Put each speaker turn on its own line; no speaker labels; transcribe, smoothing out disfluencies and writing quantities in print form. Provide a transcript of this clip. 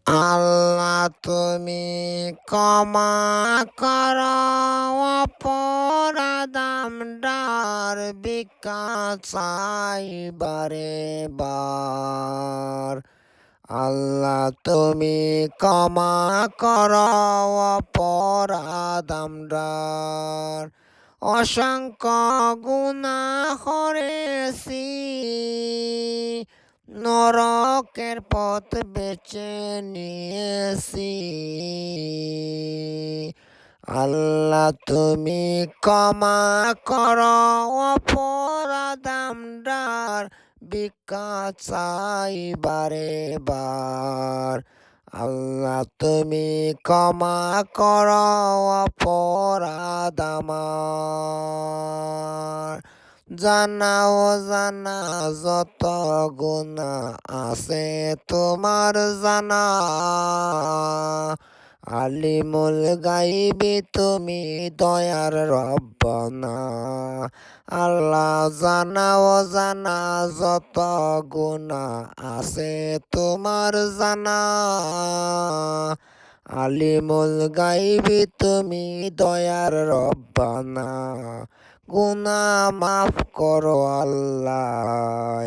আল্লাহ তুমি ক্ষমা করো অপরাধ আমরার ভিক্ষা চাই বারে বার। আল্লাহ তুমি ক্ষমা করো অপরাধ আমরার, অসংখ্য গুনাহ করেছি, নরকের পথ বেছে নিয়েছি। আল্লাহ তুমি ক্ষমা করো অপরাধ আমরার ভিক্ষা চাই বারে বার। আল্লাহ তুমি ক্ষমা করো অপরাধ আমার, জানা অজানা যত গুনাহ আছে তোমার জানা। আলিমুল গাইবি তুমি দয়ার রব্বানা। আল্লাহ জানা অজানা যত গুনাহ আছে তোমার জানা। আলিমুল গাইবি তুমি দয়ার রব্বানা। গুনাহ মাফ করো আল্লাহ,